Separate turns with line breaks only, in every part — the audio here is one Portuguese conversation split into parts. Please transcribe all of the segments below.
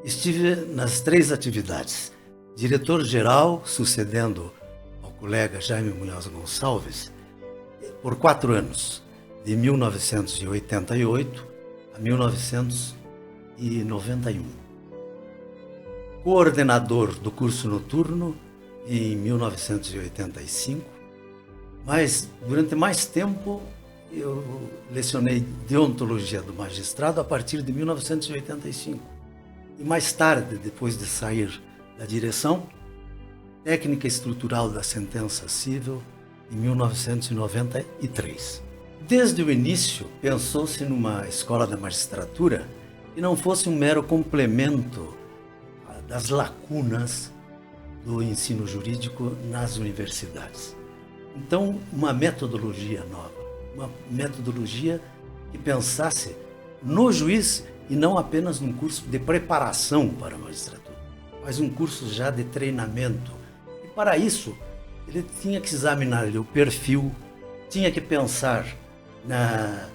Estive nas 3 atividades. Diretor-geral, sucedendo ao colega Jaime Munhoz Gonçalves, por 4 anos, de 1988 a 1991. Coordenador do curso noturno em 1985, mas durante mais tempo eu lecionei deontologia do magistrado a partir de 1985. E mais tarde, depois de sair da direção, técnica estrutural da sentença civil em 1993. Desde o início, pensou-se numa escola da magistratura que não fosse um mero complemento das lacunas do ensino jurídico nas universidades. Então, uma metodologia nova, uma metodologia que pensasse no juiz e não apenas num curso de preparação para a magistratura, mas um curso já de treinamento. E para isso, ele tinha que examinar o perfil, tinha que pensar nas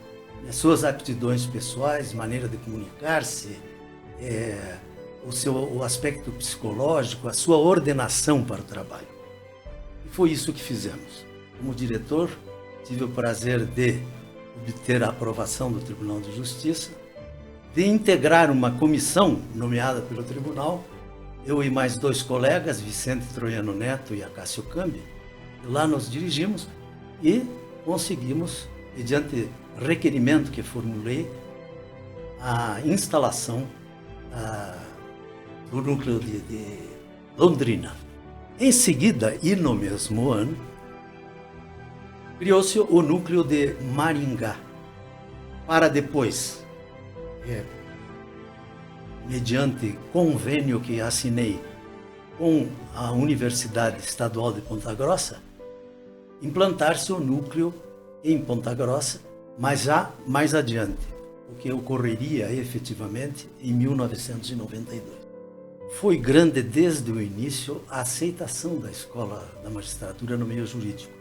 suas aptidões pessoais, maneira de comunicar-se, o aspecto psicológico, a sua ordenação para o trabalho. E foi isso que fizemos. Como diretor, tive o prazer de obter a aprovação do Tribunal de Justiça, de integrar uma comissão nomeada pelo Tribunal, eu e mais 2 colegas, Vicente Troiano Neto e Acácio Cambi, lá nos dirigimos e conseguimos, mediante requerimento que formulei, a instalação do núcleo de Londrina. Em seguida, e no mesmo ano, criou-se o núcleo de Maringá, para depois, mediante convênio que assinei com a Universidade Estadual de Ponta Grossa, implantar-se o núcleo em Ponta Grossa, mas já mais adiante, o que ocorreria efetivamente em 1992. Foi grande desde o início a aceitação da escola da magistratura no meio jurídico.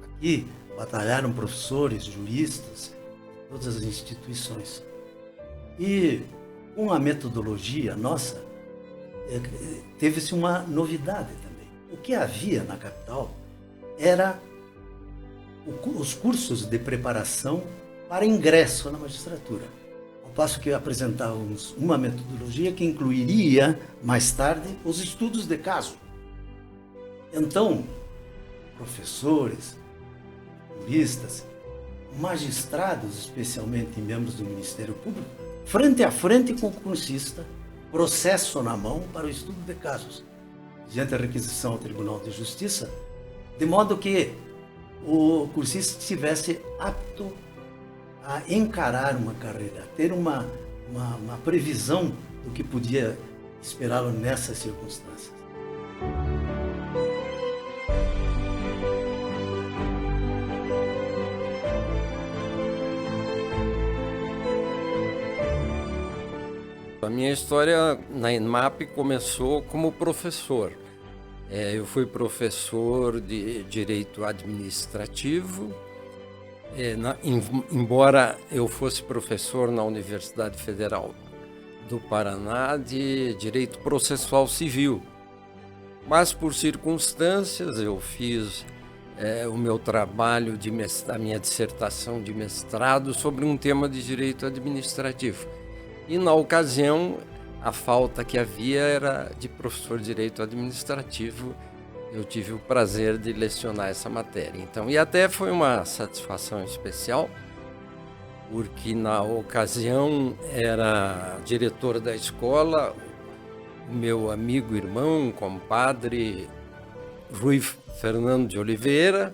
Aqui batalharam professores, juristas, todas as instituições. E com a metodologia nossa, teve-se uma novidade também. O que havia na capital era os cursos de preparação para ingresso na magistratura. Ao passo que apresentávamos uma metodologia que incluiria, mais tarde, os estudos de caso. Então, professores, juristas, magistrados, especialmente membros do Ministério Público, frente a frente com o cursista, processo na mão para o estudo de casos, diante a requisição ao Tribunal de Justiça, de modo que o cursista estivesse apto a encarar uma carreira, ter uma previsão do que podia esperá-lo nessas circunstâncias.
A minha história na ENMAP começou como professor. Eu fui professor de Direito Administrativo, embora eu fosse professor na Universidade Federal do Paraná de Direito Processual Civil. Mas, por circunstâncias, eu fiz o meu trabalho, a minha dissertação de mestrado sobre um tema de Direito Administrativo. E, na ocasião, a falta que havia era de professor de Direito Administrativo. Eu tive o prazer de lecionar essa matéria. Então, e até foi uma satisfação especial, porque na ocasião era diretor da escola o meu amigo, irmão, compadre, Rui Fernando de Oliveira,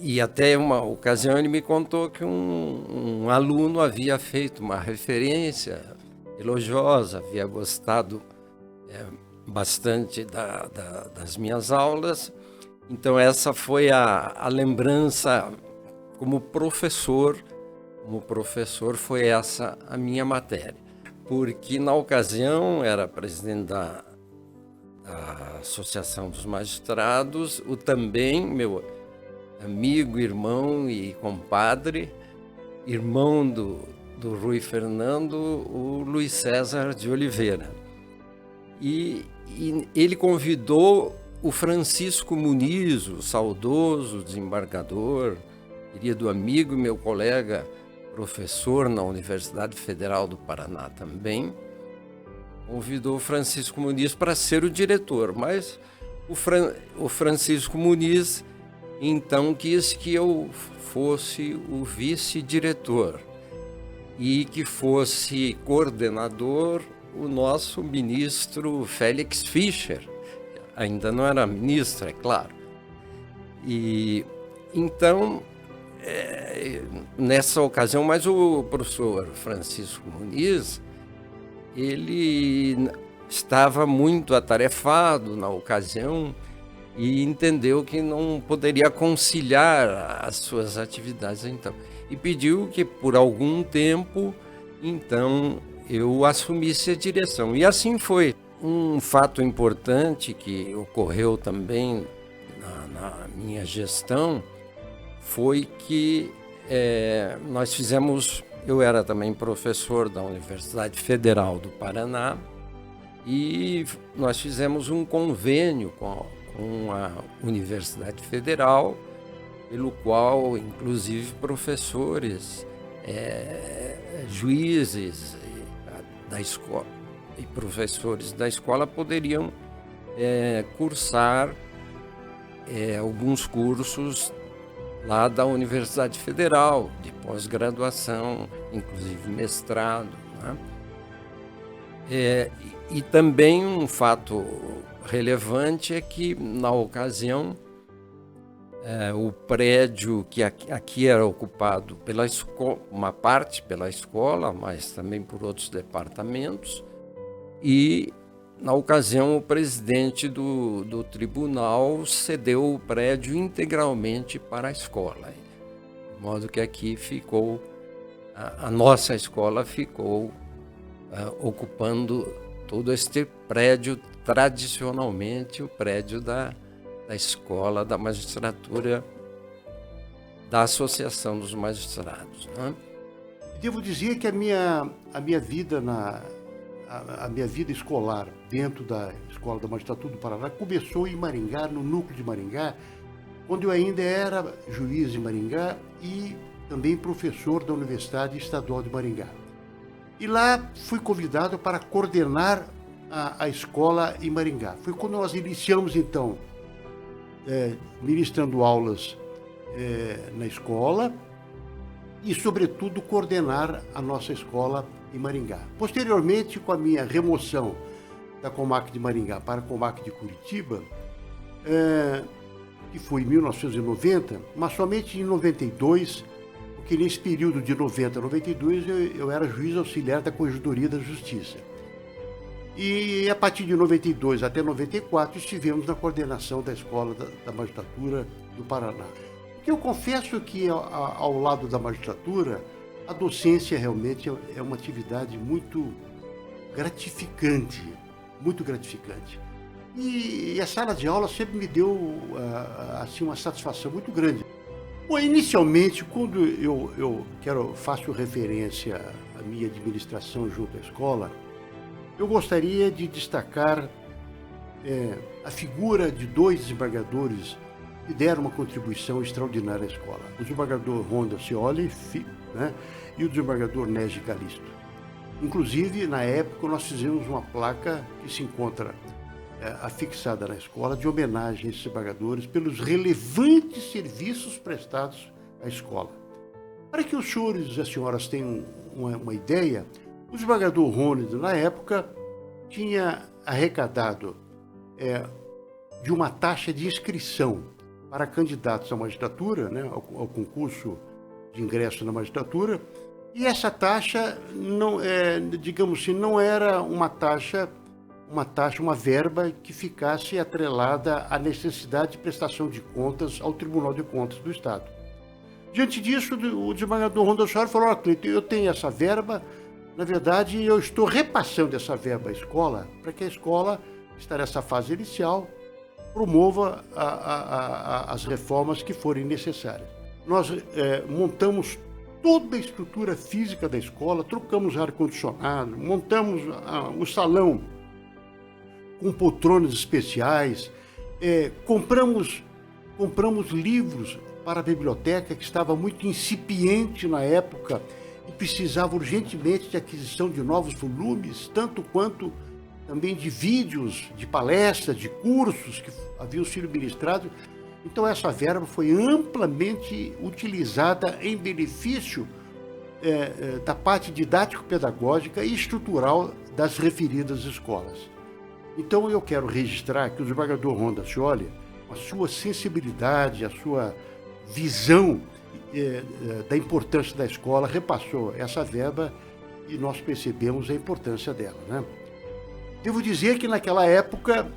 e até uma ocasião ele me contou que um aluno havia feito uma referência elogiosa, havia gostado bastante das minhas aulas. Então essa foi a lembrança como professor foi essa a minha matéria. Porque na ocasião era presidente da Associação dos Magistrados, o também meu amigo, irmão e compadre, irmão do do Rui Fernando, o Luiz César de Oliveira. E ele convidou o Francisco Muniz, o saudoso desembargador, querido amigo e meu colega, professor na Universidade Federal do Paraná também, convidou o Francisco Muniz para ser o diretor, mas o Francisco Muniz então quis que eu fosse o vice-diretor e que fosse coordenador o nosso ministro Félix Fischer. Ainda não era ministro, é claro. E então, nessa ocasião, mas o professor Francisco Muniz, ele estava muito atarefado na ocasião e entendeu que não poderia conciliar as suas atividades então. E pediu que por algum tempo, então, eu assumisse a direção. E assim foi. Um fato importante que ocorreu também na minha gestão foi que nós fizemos, eu era também professor da Universidade Federal do Paraná, e nós fizemos um convênio com a Universidade Federal, pelo qual, inclusive, professores, juízes da escola e professores da escola poderiam cursar alguns cursos lá da Universidade Federal, de pós-graduação, inclusive mestrado, né? E também um fato relevante é que, na ocasião, o prédio que aqui era ocupado pela escola, uma parte pela escola, mas também por outros departamentos, e, na ocasião, o presidente do tribunal cedeu o prédio integralmente para a escola, de modo que aqui ficou, a nossa escola ficou ocupando todo este prédio, tradicionalmente o prédio da escola da magistratura, da Associação dos Magistrados, né?
Devo dizer que a minha vida a minha vida escolar dentro da Escola da Magistratura do Paraná começou em Maringá, no núcleo de Maringá, quando eu ainda era juiz em Maringá e também professor da Universidade Estadual de Maringá. E lá fui convidado para coordenar a escola em Maringá. Foi quando nós iniciamos, então, ministrando aulas na escola e, sobretudo, coordenar a nossa escola em Maringá. Posteriormente, com a minha remoção da Comac de Maringá para a Comac de Curitiba, que foi em 1990, mas somente em 92, porque nesse período de 90 a 92 eu era juiz auxiliar da Corregedoria da Justiça. E a partir de 92 até 94 estivemos na coordenação da Escola da Magistratura do Paraná. Porque eu confesso que ao lado da magistratura, a docência realmente é uma atividade muito gratificante, muito gratificante. E a sala de aula sempre me deu assim, uma satisfação muito grande. Bom, inicialmente, quando eu faço referência à minha administração junto à escola, eu gostaria de destacar a figura de dois desembargadores que deram uma contribuição extraordinária à escola. O desembargador Ronda Scioli, né, e o desembargador Negi Calisto. Inclusive, na época, nós fizemos uma placa que se encontra afixada na escola de homenagem a esses desembargadores pelos relevantes serviços prestados à escola. Para que os senhores e as senhoras tenham uma ideia, o desembargador Ronda, na época, tinha arrecadado de uma taxa de inscrição para candidatos à magistratura, né, ao concurso de ingresso na magistratura, e essa taxa, digamos assim, não era uma verba que ficasse atrelada à necessidade de prestação de contas ao Tribunal de Contas do Estado. Diante disso, o desembargador Ronda Scioli falou: olha, Cleiton, eu tenho essa verba, na verdade, eu estou repassando essa verba à escola para que a escola, que está nessa fase inicial, promova as reformas que forem necessárias. Nós montamos toda a estrutura física da escola, trocamos ar-condicionado, montamos o salão com poltronas especiais, compramos livros para a biblioteca, que estava muito incipiente na época e precisava urgentemente de aquisição de novos volumes, tanto quanto também de vídeos, de palestras, de cursos que haviam sido ministrados. Então essa verba foi amplamente utilizada em benefício da parte didático-pedagógica e estrutural das referidas escolas. Então eu quero registrar que o desembargador Ronda Scioli, a sua sensibilidade, a sua visão da importância da escola, repassou essa verba e nós percebemos a importância dela, né? Devo dizer que naquela época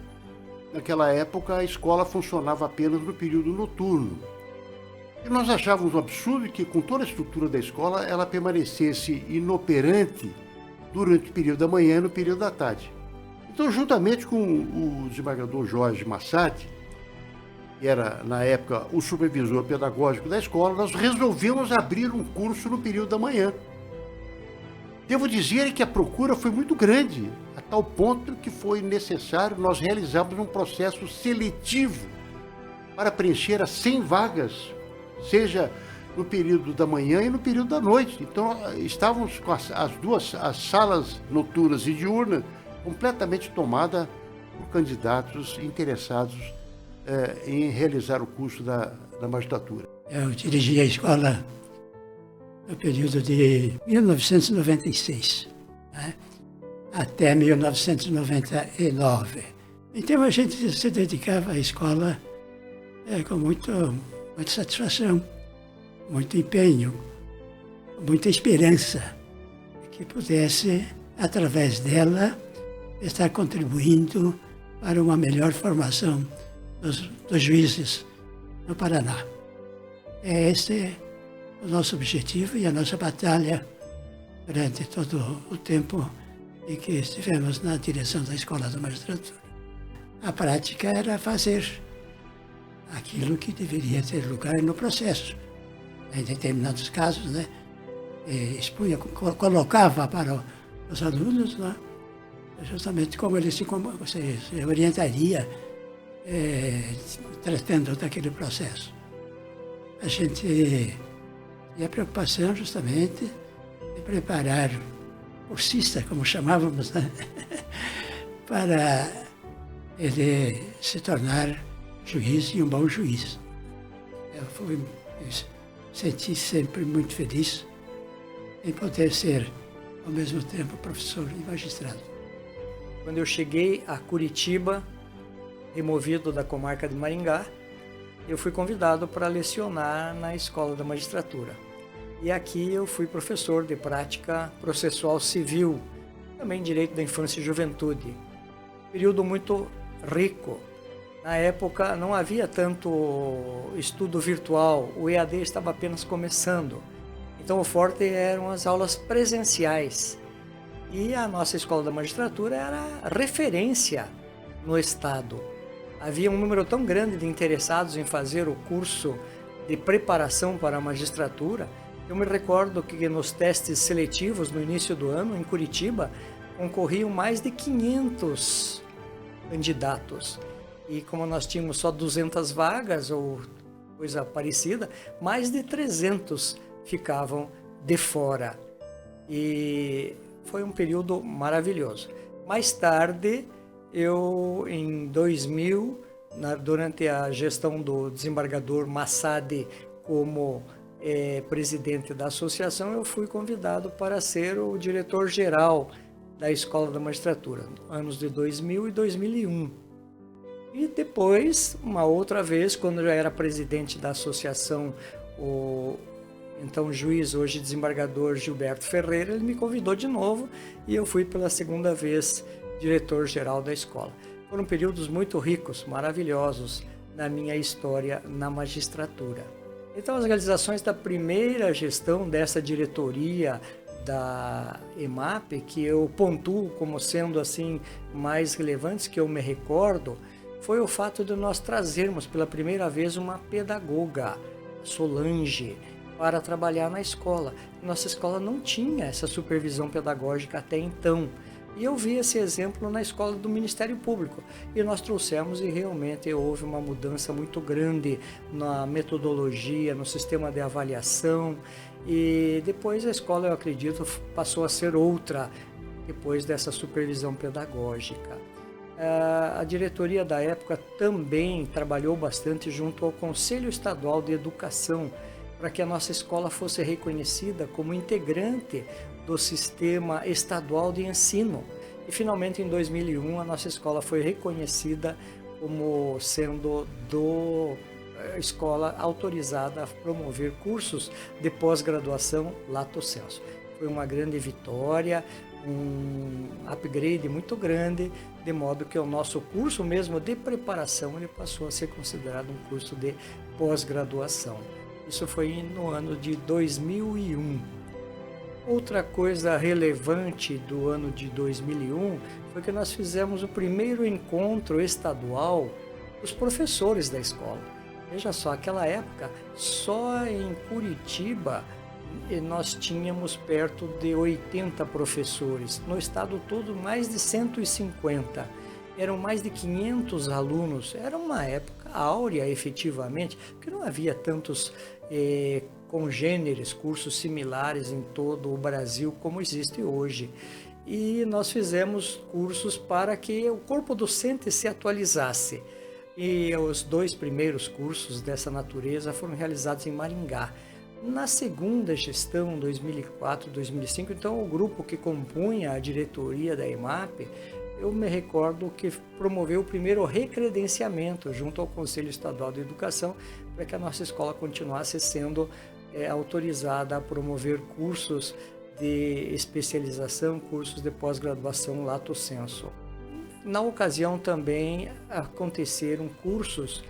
a escola funcionava apenas no período noturno. E nós achávamos um absurdo que, com toda a estrutura da escola, ela permanecesse inoperante durante o período da manhã e no período da tarde. Então, juntamente com o desembargador Jorge Massad, que era, na época, o supervisor pedagógico da escola, nós resolvemos abrir um curso no período da manhã. Devo dizer que a procura foi muito grande, a tal ponto que foi necessário nós realizarmos um processo seletivo para preencher as 100 vagas, seja no período da manhã e no período da noite. Então, estávamos com as salas noturnas e diurnas completamente tomadas por candidatos interessados em realizar o curso da magistratura.
Eu dirigi a escola no período de 1996, né, até 1999. Então a gente se dedicava à escola com muita satisfação, muito empenho, muita esperança que pudesse, através dela, estar contribuindo para uma melhor formação dos juízes no Paraná. Esse é o nosso objetivo e a nossa batalha durante todo o tempo em que estivemos na direção da Escola da Magistratura. A prática era fazer aquilo que deveria ter lugar no processo. Em determinados casos, né, colocava para os alunos, né, justamente como ele se orientaria tratando daquele processo. A gente tinha a preocupação justamente de preparar o cursista, como chamávamos, né, para ele se tornar juiz e um bom juiz. Eu senti sempre muito feliz em poder ser, ao mesmo tempo, professor e magistrado.
Quando eu cheguei a Curitiba, removido da comarca de Maringá, eu fui convidado para lecionar na Escola da Magistratura. E aqui eu fui professor de prática processual civil, também direito da infância e juventude. Período muito rico. Na época não havia tanto estudo virtual, o EAD estava apenas começando. Então o forte eram as aulas presenciais. E a nossa Escola da Magistratura era referência no Estado. Havia um número tão grande de interessados em fazer o curso de preparação para a magistratura. Eu me recordo que nos testes seletivos no início do ano, em Curitiba, concorriam mais de 500 candidatos. E como nós tínhamos só 200 vagas ou coisa parecida, mais de 300 ficavam de fora. E foi um período maravilhoso. Mais tarde, eu, em 2000, durante a gestão do desembargador Massad como presidente da associação, eu fui convidado para ser o diretor-geral da Escola da Magistratura, anos de 2000 e 2001. E depois, uma outra vez, quando eu já era presidente da associação, o então juiz, hoje desembargador Gilberto Ferreira, ele me convidou de novo e eu fui pela segunda vez diretor-geral da escola. Foram períodos muito ricos, maravilhosos na minha história na magistratura. Então, as realizações da primeira gestão dessa diretoria da EMAP, que eu pontuo como sendo assim mais relevantes, que eu me recordo, foi o fato de nós trazermos pela primeira vez uma pedagoga, Solange. para trabalhar na escola. Nossa escola não tinha essa supervisão pedagógica até então. E eu vi esse exemplo na escola do Ministério Público. E nós trouxemos e realmente houve uma mudança muito grande na metodologia, no sistema de avaliação. E depois a escola, eu acredito, passou a ser outra depois dessa supervisão pedagógica. A diretoria da época também trabalhou bastante junto ao Conselho Estadual de Educação para que a nossa escola fosse reconhecida como integrante do Sistema Estadual de Ensino. E finalmente em 2001 a nossa escola foi reconhecida como sendo a escola autorizada a promover cursos de pós-graduação lato sensu. Foi uma grande vitória, um upgrade muito grande, de modo que o nosso curso mesmo de preparação ele passou a ser considerado um curso de pós-graduação. Isso foi no ano de 2001. Outra coisa relevante do ano de 2001 foi que nós fizemos o primeiro encontro estadual dos professores da escola. Veja só, naquela época, só em Curitiba nós tínhamos perto de 80 professores. No estado todo, mais de 150. Eram mais de 500 alunos. Era uma época áurea, efetivamente, porque não havia tantos congêneres, cursos similares em todo o Brasil como existe hoje. E nós fizemos cursos para que o corpo docente se atualizasse. E os 2 primeiros cursos dessa natureza foram realizados em Maringá. Na segunda gestão, 2004, 2005, então o grupo que compunha a diretoria da EMAP, eu me recordo que promoveu o primeiro recredenciamento junto ao Conselho Estadual de Educação para que a nossa escola continuasse sendo autorizada a promover cursos de especialização, cursos de pós-graduação lato sensu. Na ocasião também aconteceram cursos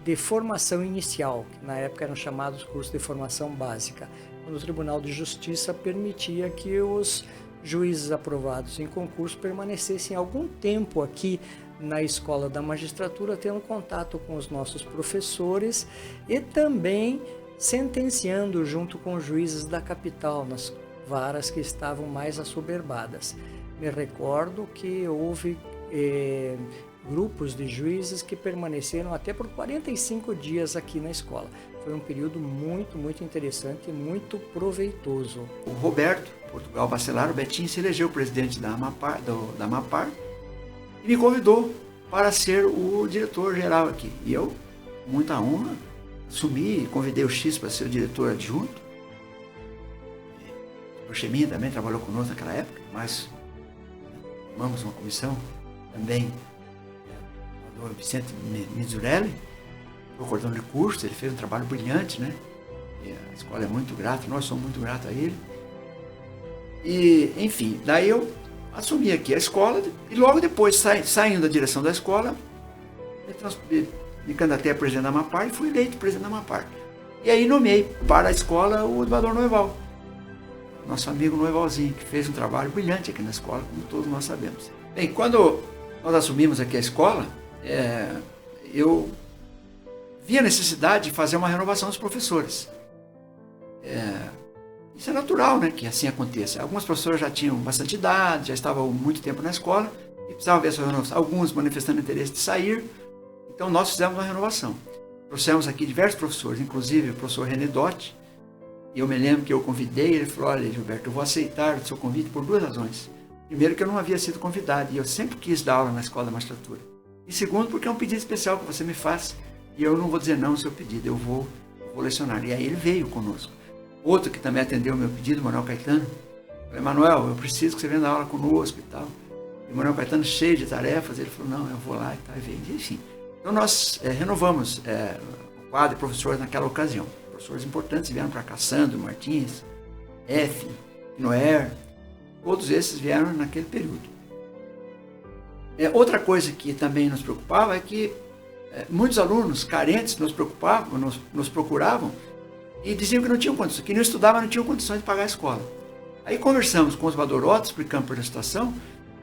de formação inicial, que na época eram chamados cursos de formação básica, quando o Tribunal de Justiça permitia que os juízes aprovados em concurso permanecessem algum tempo aqui na Escola da Magistratura, tendo contato com os nossos professores e também sentenciando junto com os juízes da capital, nas varas que estavam mais assoberbadas. Me recordo que houve grupos de juízes que permaneceram até por 45 dias aqui na escola. Foi um período muito, muito interessante e muito proveitoso.
O Roberto Portugal Bacelar, o Betinho, se elegeu presidente da Amapar e me convidou para ser o diretor-geral aqui. E eu, com muita honra, assumi e convidei o X para ser o diretor adjunto. O Cheminha também trabalhou conosco naquela época, mas formamos uma comissão também. O Vicente Mizurelli, o coordenador de curso, ele fez um trabalho brilhante, né? E a escola é muito grata, nós somos muito gratos a ele. E, enfim, daí eu assumi aqui a escola e logo depois, saindo da direção da escola, me candidatei a presidente da Amapar e fui eleito presidente da Amapar. E aí nomeei para a escola o Eduardo Noival, nosso amigo Noivalzinho, que fez um trabalho brilhante aqui na escola, como todos nós sabemos. Bem, quando nós assumimos aqui a escola, eu vi a necessidade de fazer uma renovação dos professores. Isso é natural, né, que assim aconteça. Alguns professores já tinham bastante idade, já estavam muito tempo na escola e precisavam ver essa renovação. Alguns manifestando interesse de sair, então nós fizemos uma renovação. Trouxemos aqui diversos professores, inclusive o professor René Dotti, e eu me lembro que eu convidei, ele falou: olha, Gilberto, eu vou aceitar o seu convite por 2 razões. Primeiro, que eu não havia sido convidado e eu sempre quis dar aula na Escola da Magistratura. E segundo, porque é um pedido especial que você me faz e eu não vou dizer não ao seu pedido, eu vou lecionar. E aí ele veio conosco. Outro que também atendeu o meu pedido, Manuel Caetano. Eu falei: Manuel, eu preciso que você venha dar aula conosco e tal. E o Manuel Caetano, cheio de tarefas, ele falou: não, eu vou lá e tal, e veio. Enfim, então nós renovamos o quadro de professores naquela ocasião. Professores importantes vieram para cá: Sandro Martins, F, Noer, todos esses vieram naquele período. Outra coisa que também nos preocupava é que muitos alunos carentes nos procuravam e diziam que não tinham condições, que não estudavam, não tinham condições de pagar a escola. Aí conversamos com os Badoroto, explicamos para a situação,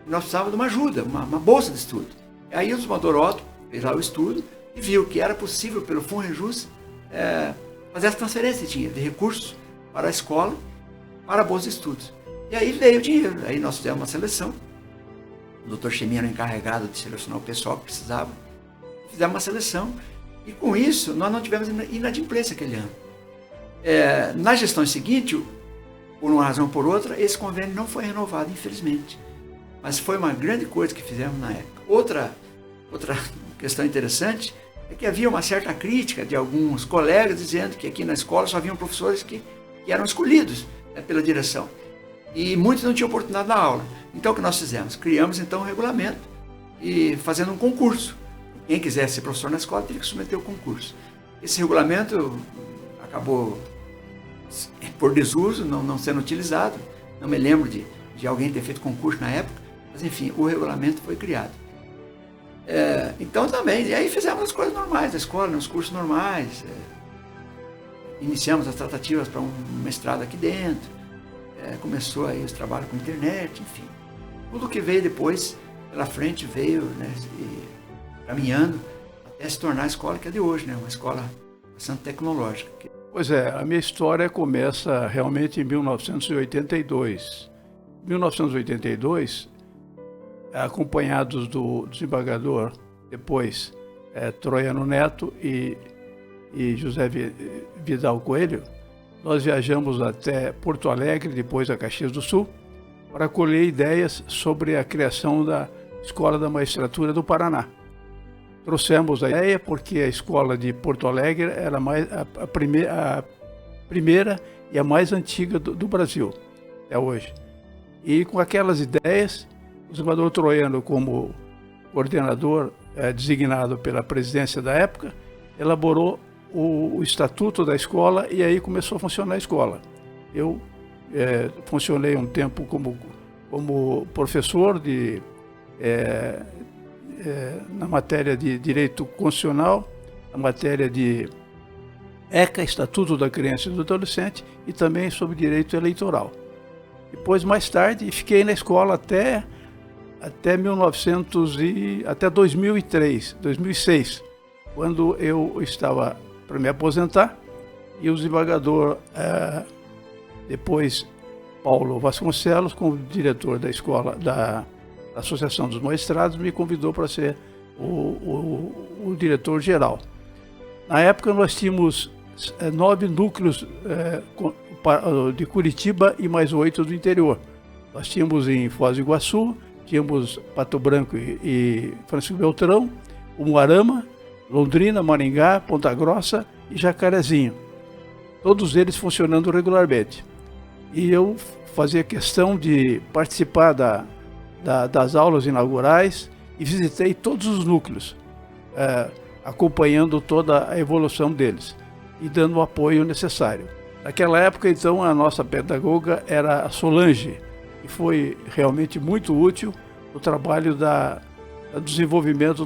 que nós precisávamos de uma ajuda, uma bolsa de estudo. Aí os Badoroto fez lá o estudo e viu que era possível, pelo FUNREJUS, fazer essa transferência de dinheiro, de recursos para a escola, para bolsa de estudos. E aí veio o dinheiro, aí nós fizemos uma seleção, o Dr. Cheminha era o encarregado de selecionar o pessoal que precisava, fizemos uma seleção, e com isso nós não tivemos inadimplência aquele ano. Na gestão seguinte, por uma razão ou por outra, esse convênio não foi renovado, infelizmente. Mas foi uma grande coisa que fizemos na época. Outra questão interessante é que havia uma certa crítica de alguns colegas dizendo que aqui na escola só haviam professores que eram escolhidos, né, pela direção. E muitos não tinham oportunidade na aula. Então o que nós fizemos? Criamos então um regulamento e fazendo um concurso. Quem quisesse ser professor na escola teria que submeter o concurso. Esse regulamento acabou por desuso, não sendo utilizado. Não me lembro de alguém ter feito concurso na época, mas enfim, o regulamento foi criado. Então também, e aí fizemos as coisas normais da escola, nos cursos normais. Iniciamos as tratativas para um mestrado aqui dentro, começou aí os trabalhos com internet, enfim. Tudo que veio depois, pela frente, veio, né, caminhando até se tornar a escola que é de hoje, né, uma escola bastante tecnológica.
Pois é, a minha história começa realmente em 1982. 1982, acompanhados do desembargador, depois Troiano Neto e José Vidal Coelho, nós viajamos até Porto Alegre, depois a Caxias do Sul, para colher ideias sobre a criação da Escola da Magistratura do Paraná. Trouxemos a ideia porque a escola de Porto Alegre era a primeira e a mais antiga do Brasil, até hoje. E com aquelas ideias, o desembargador Troiano, como coordenador designado pela presidência da época, elaborou o estatuto da escola e aí começou a funcionar a escola. Eu funcionei um tempo como professor na matéria de Direito Constitucional, na matéria de ECA, Estatuto da Criança e do Adolescente, e também sobre Direito Eleitoral. Depois, mais tarde, fiquei na escola até 2006, quando eu estava para me aposentar, e o desembargador, depois Paulo Vasconcelos, como diretor da escola da Associação dos Magistrados, me convidou para ser o diretor-geral. Na época nós tínhamos 9 núcleos de Curitiba e mais 8 do interior. Nós tínhamos em Foz do Iguaçu, tínhamos Pato Branco e Francisco Beltrão, Umuarama, Londrina, Maringá, Ponta Grossa e Jacarezinho. Todos eles funcionando regularmente. E eu fazia questão de participar das aulas inaugurais e visitei todos os núcleos, acompanhando toda a evolução deles e dando o apoio necessário. Naquela época, então, a nossa pedagoga era a Solange, e foi realmente muito útil no trabalho do desenvolvimento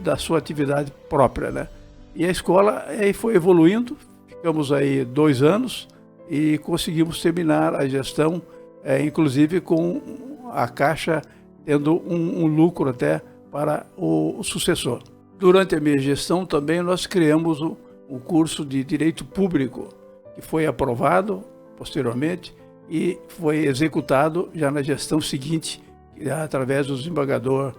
da sua atividade própria, né? E a escola aí foi evoluindo, ficamos aí 2 anos e conseguimos terminar a gestão, inclusive com a Caixa tendo um lucro até para o sucessor. Durante a minha gestão também nós criamos o curso de Direito Público, que foi aprovado posteriormente e foi executado já na gestão seguinte, através do desembargador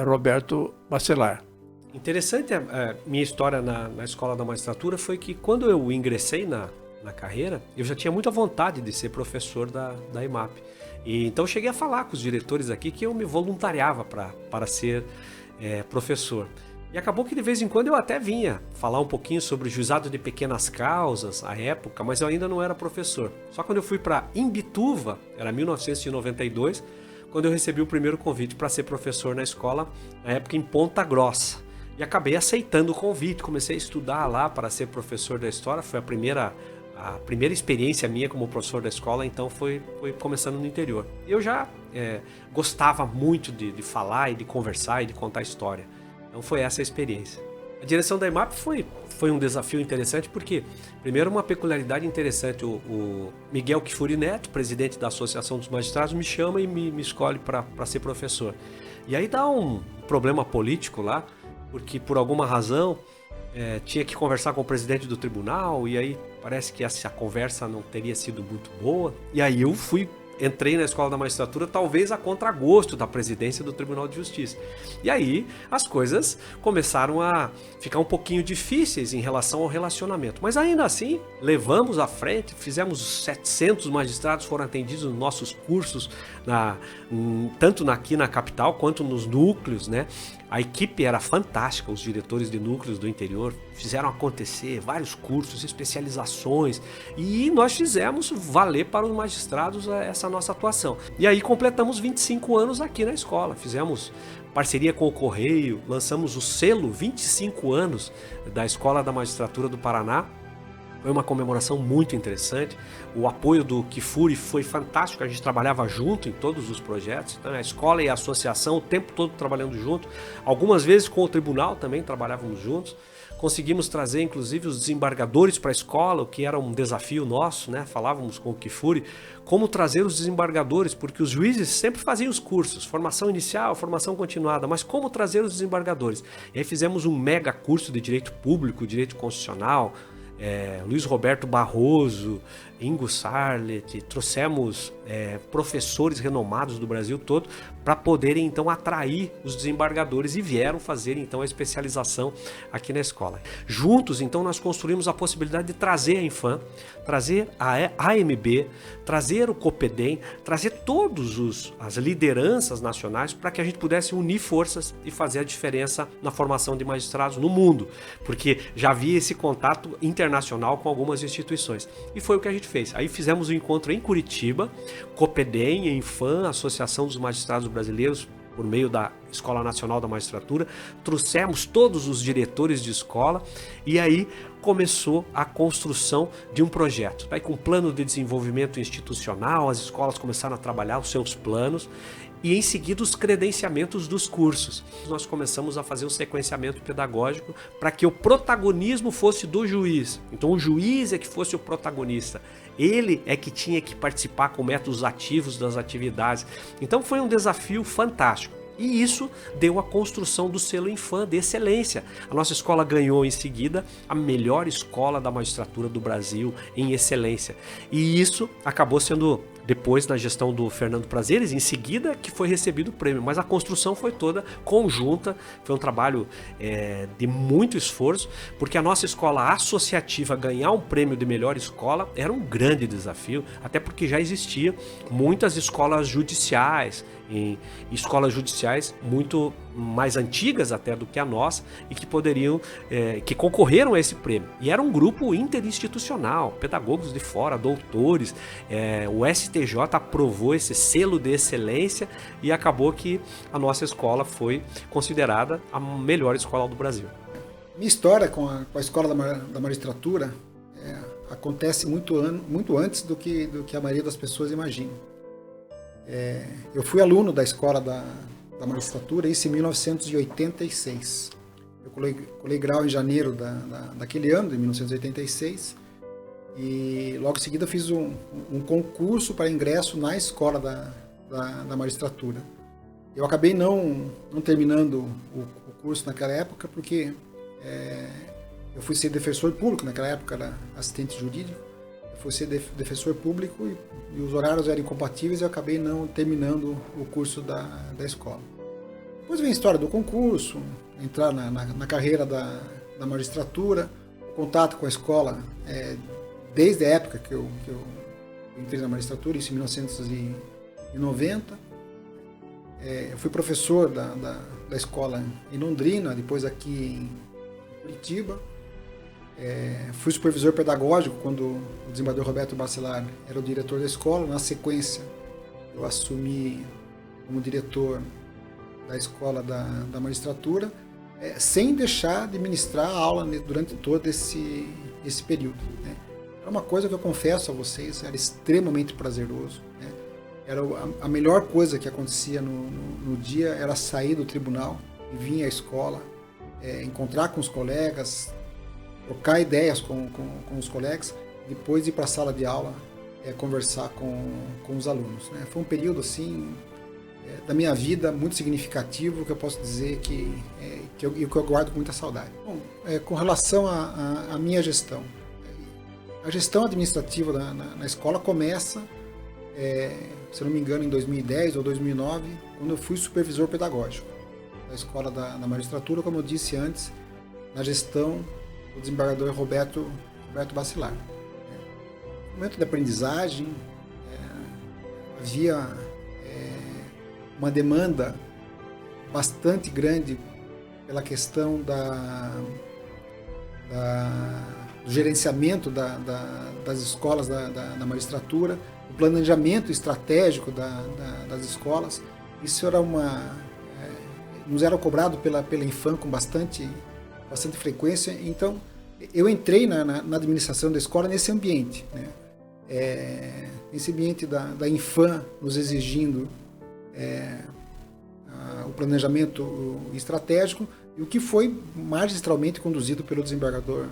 Roberto Bacelar.
Interessante a minha história na Escola da Magistratura foi que quando eu ingressei na carreira, eu já tinha muita vontade de ser professor da EMAP. E então eu cheguei a falar com os diretores aqui que eu me voluntariava para ser professor. E acabou que de vez em quando eu até vinha falar um pouquinho sobre o juizado de pequenas causas, à época, mas eu ainda não era professor. Só quando eu fui para Imbituva, era 1992, quando eu recebi o primeiro convite para ser professor na escola, na época em Ponta Grossa. E acabei aceitando o convite, comecei a estudar lá para ser professor da história, foi a primeira experiência minha como professor da escola, então foi começando no interior. Eu já gostava muito de falar e de conversar e de contar história. Então foi essa a experiência. A direção da EMAP foi um desafio interessante porque, primeiro, uma peculiaridade interessante, o Miguel Kifuri Neto, presidente da Associação dos Magistrados, me chama e me escolhe para ser professor. E aí dá um problema político lá, porque por alguma razão tinha que conversar com o presidente do tribunal e aí parece que essa conversa não teria sido muito boa. E aí eu entrei na Escola da Magistratura, talvez a contragosto da presidência do Tribunal de Justiça. E aí as coisas começaram a ficar um pouquinho difíceis em relação ao relacionamento. Mas ainda assim, levamos à frente, fizemos 700 magistrados foram atendidos nos nossos cursos, tanto aqui na capital quanto nos núcleos, né? A equipe era fantástica, os diretores de núcleos do interior fizeram acontecer vários cursos, especializações, e nós fizemos valer para os magistrados essa nossa atuação. E aí completamos 25 anos aqui na escola, fizemos parceria com o Correio, lançamos o selo 25 anos da Escola da Magistratura do Paraná. Foi uma comemoração muito interessante. O apoio do Kifuri foi fantástico. A gente trabalhava junto em todos os projetos. Então, a escola e a associação o tempo todo trabalhando junto. Algumas vezes com o tribunal também trabalhávamos juntos. Conseguimos trazer, inclusive, os desembargadores para a escola, o que era um desafio nosso, né? Falávamos com o Kifuri como trazer os desembargadores, porque os juízes sempre faziam os cursos, formação inicial, formação continuada, mas como trazer os desembargadores? E aí fizemos um mega curso de direito público, direito constitucional, Luiz Roberto Barroso, Ingo Sarlet, trouxemos professores renomados do Brasil todo para poderem então atrair os desembargadores e vieram fazer então a especialização aqui na escola. Juntos então nós construímos a possibilidade de trazer a Infam, trazer a AMB, trazer o Copedem, trazer todas as lideranças nacionais para que a gente pudesse unir forças e fazer a diferença na formação de magistrados no mundo, porque já havia esse contato internacional com algumas instituições e foi o que a gente fez. Aí fizemos um encontro em Curitiba, Copedem, Infam, Associação dos Magistrados Brasileiros, por meio da Escola Nacional da Magistratura, trouxemos todos os diretores de escola e aí começou a construção de um projeto. Aí, com plano de desenvolvimento institucional, as escolas começaram a trabalhar os seus planos e em seguida os credenciamentos dos cursos. Nós começamos a fazer um sequenciamento pedagógico para que o protagonismo fosse do juiz. Então o juiz é que fosse o protagonista. Ele é que tinha que participar com métodos ativos das atividades. Então foi um desafio fantástico. E isso deu a construção do selo Infam de excelência. A nossa escola ganhou em seguida a melhor escola da magistratura do Brasil em excelência. E isso acabou sendo depois na gestão do Fernando Prazeres, em seguida que foi recebido o prêmio. Mas a construção foi toda conjunta, foi um trabalho de muito esforço, porque a nossa escola associativa ganhar um prêmio de melhor escola era um grande desafio, até porque já existia muitas escolas judiciais, escolas judiciais muito mais antigas até do que a nossa e que poderiam, que concorreram a esse prêmio. E era um grupo interinstitucional, pedagogos de fora, doutores, o STJ aprovou esse selo de excelência e acabou que a nossa escola foi considerada a melhor escola do Brasil.
Minha história com a escola da magistratura acontece muito antes do que a maioria das pessoas imagina. Eu fui aluno da escola da magistratura, isso em 1986. Eu colei grau em janeiro daquele ano, de 1986, e logo em seguida fiz um concurso para ingresso na escola da magistratura. Eu acabei não terminando o curso naquela época, porque eu fui ser defensor público, naquela época era assistente jurídico, eu fui ser defensor público e os horários eram incompatíveis e eu acabei não terminando o curso da escola. Depois vem a história do concurso, entrar na carreira da magistratura, o contato com a escola, desde a época que eu entrei na magistratura, isso em 1990. Eu fui professor da escola em Londrina, depois aqui em Curitiba. Fui supervisor pedagógico quando o desembargador Roberto Bacelar era o diretor da escola. Na sequência, eu assumi como diretor da escola da magistratura, sem deixar de ministrar a aula durante todo esse período, né? Era uma coisa que eu confesso a vocês, era extremamente prazeroso, né? Era a melhor coisa que acontecia no dia, era sair do tribunal e vir à escola, encontrar com os colegas, trocar ideias com os colegas, depois ir para a sala de aula, conversar com os alunos, né? Foi um período assim da minha vida muito significativo, que eu posso dizer que eu guardo com muita saudade. Bom, com relação à minha gestão, A gestão administrativa na escola começa, se eu não me engano, em 2010 ou 2009, quando eu fui supervisor pedagógico da escola da magistratura, como eu disse antes, na gestão do desembargador Roberto Bacelar. No momento de aprendizagem, havia uma demanda bastante grande pela questão do gerenciamento das escolas da magistratura, o planejamento estratégico das escolas. Isso era nos era cobrado pela Infam com bastante frequência. Então, eu entrei na administração da escola nesse ambiente, né? Esse ambiente da Infam nos exigindo o planejamento estratégico, e o que foi magistralmente conduzido pelo desembargador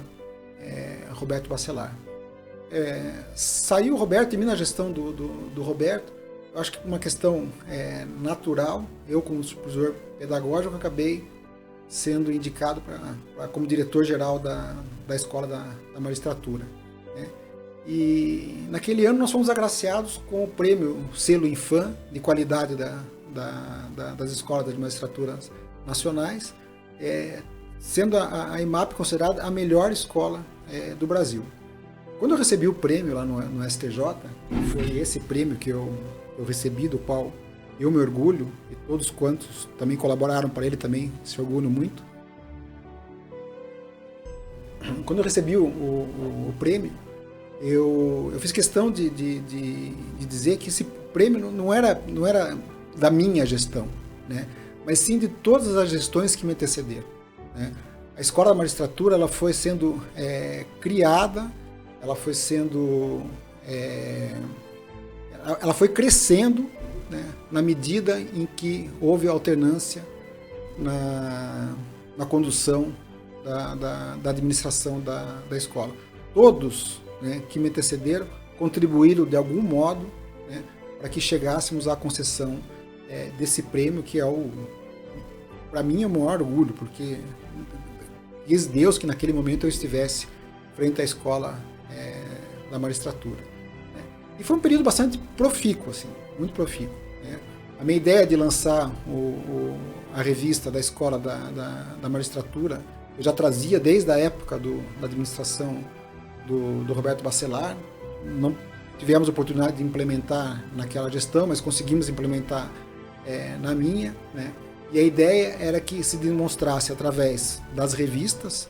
Roberto Bacelar. Saiu o Roberto, e na gestão do Roberto, eu acho que uma questão natural, eu como supervisor pedagógico acabei sendo indicado como diretor-geral da escola da magistratura, né? E naquele ano nós fomos agraciados com o prêmio Selo Infam de qualidade das escolas das magistraturas nacionais, sendo a IMAP considerada a melhor escola do Brasil. Quando eu recebi o prêmio lá no STJ, foi esse prêmio que eu recebi, do qual eu me orgulho, e todos quantos também colaboraram para ele também se orgulham muito. Quando eu recebi o prêmio, eu fiz questão de dizer que esse prêmio não era da minha gestão, né? Mas sim de todas as gestões que me antecederam, né? A escola da magistratura ela foi sendo criada, ela foi sendo ela foi crescendo, né, na medida em que houve alternância na condução da administração da escola. Todos, né, que me antecederam contribuíram de algum modo, né, para que chegássemos à concessão desse prêmio, que para mim é o maior orgulho, porque quis Deus que naquele momento eu estivesse frente à escola da magistratura, né? E foi um período bastante profícuo, assim, muito profícuo, né? A minha ideia de lançar a revista da escola da magistratura, eu já trazia desde a época da administração do Roberto Bacelar. Não tivemos oportunidade de implementar naquela gestão, mas conseguimos implementar na minha, né? E a ideia era que se demonstrasse através das revistas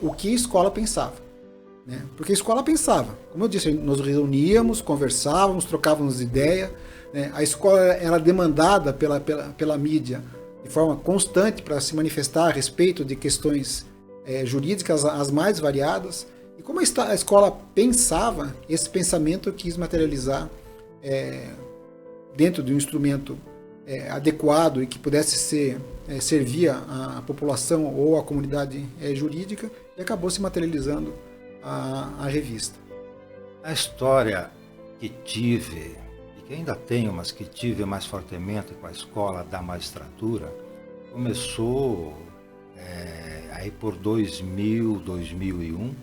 o que a escola pensava, né? Porque a escola pensava, como eu disse, nós reuníamos, conversávamos, trocávamos ideias, né? A escola era demandada pela mídia de forma constante para se manifestar a respeito de questões jurídicas as mais variadas. E como a escola pensava, esse pensamento eu quis materializar dentro de um instrumento adequado e que pudesse servir a população ou a comunidade jurídica, e acabou se materializando a revista.
A história que tive, e que ainda tenho, mas que tive mais fortemente com a escola da magistratura, começou aí por 2000, 2001,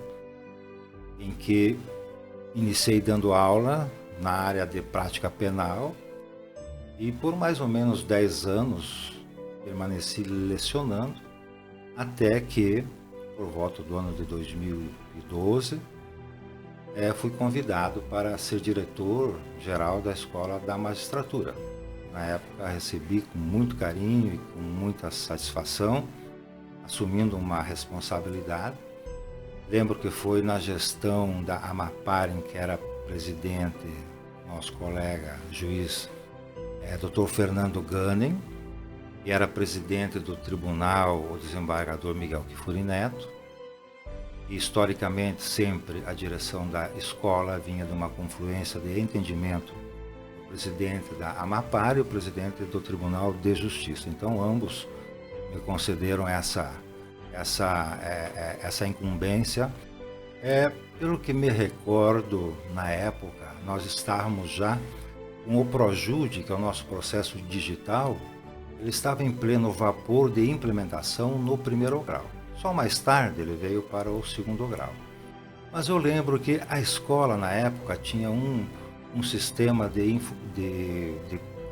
em que iniciei dando aula na área de prática penal, e por mais ou menos 10 anos permaneci lecionando, até que, por volta do ano de 2012, fui convidado para ser diretor-geral da Escola da Magistratura. Na época recebi com muito carinho e com muita satisfação, assumindo uma responsabilidade. Lembro que foi na gestão da Amapar, em que era presidente nosso colega juiz Dr. Fernando Gunning, e era presidente do tribunal o desembargador Miguel Kifuri Neto. E, historicamente, sempre a direção da escola vinha de uma confluência de entendimento do presidente da Amapar e o presidente do Tribunal de Justiça. Então, ambos me concederam essa incumbência. Pelo que me recordo, na época, nós estávamos já com o Projude, que é o nosso processo digital, ele estava em pleno vapor de implementação no primeiro grau. Só mais tarde ele veio para o segundo grau. Mas eu lembro que a escola, na época, tinha um sistema de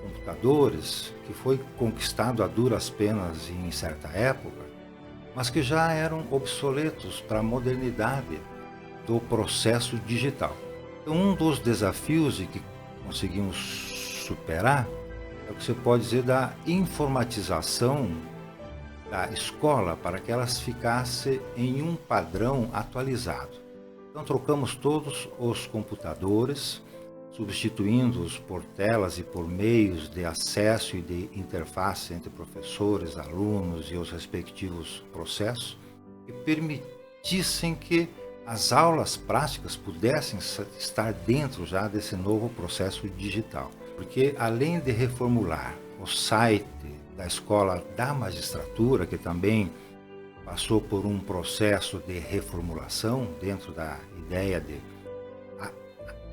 computadores que foi conquistado a duras penas em certa época, mas que já eram obsoletos para a modernidade do processo digital. Então, um dos desafios que conseguimos superar é o que você pode dizer da informatização da escola para que elas ficassem em um padrão atualizado. Então, trocamos todos os computadores, substituindo-os por telas e por meios de acesso e de interface entre professores, alunos e os respectivos processos, que permitissem que as aulas práticas pudessem estar dentro já desse novo processo digital. Porque além de reformular o site da Escola da Magistratura, que também passou por um processo de reformulação dentro da ideia de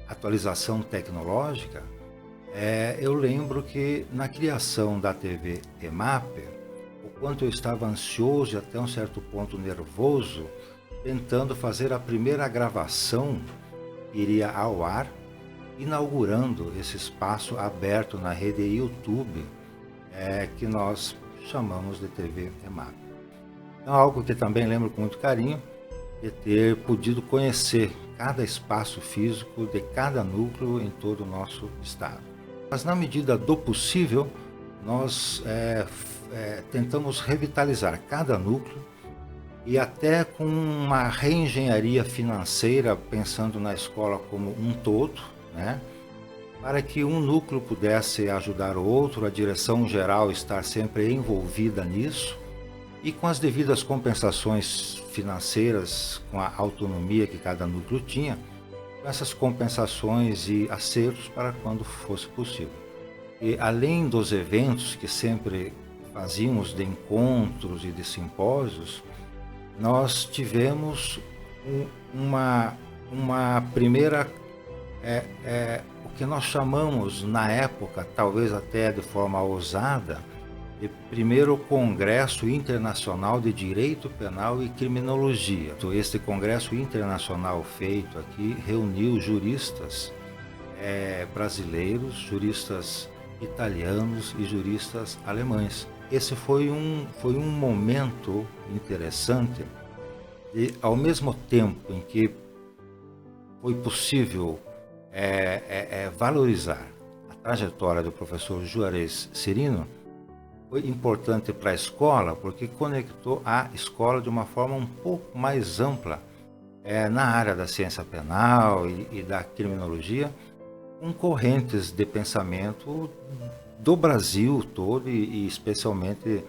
atualização tecnológica, eu lembro que na criação da TV EMAP, o quanto eu estava ansioso e até um certo ponto nervoso, tentando fazer a primeira gravação que iria ao ar, inaugurando esse espaço aberto na rede YouTube, que nós chamamos de TV EMAP. Então, algo que também lembro com muito carinho, de ter podido conhecer cada espaço físico de cada núcleo em todo o nosso estado. Mas na medida do possível, nós tentamos revitalizar cada núcleo e até com uma reengenharia financeira, pensando na escola como um todo, né? Para que um núcleo pudesse ajudar o outro, a direção geral estar sempre envolvida nisso, e com as devidas compensações financeiras, com a autonomia que cada núcleo tinha, com essas compensações e acertos para quando fosse possível. E além dos eventos que sempre fazíamos de encontros e de simpósios, nós tivemos uma primeira, o que nós chamamos na época, talvez até de forma ousada, de primeiro Congresso Internacional de Direito Penal e Criminologia. Então, este congresso internacional feito aqui reuniu juristas brasileiros, juristas italianos e juristas alemães. Esse foi um momento interessante de, ao mesmo tempo em que foi possível valorizar a trajetória do professor Juarez Cirino, foi importante para a escola porque conectou a escola de uma forma um pouco mais ampla na área da ciência penal e da criminologia, com correntes de pensamento do Brasil todo e especialmente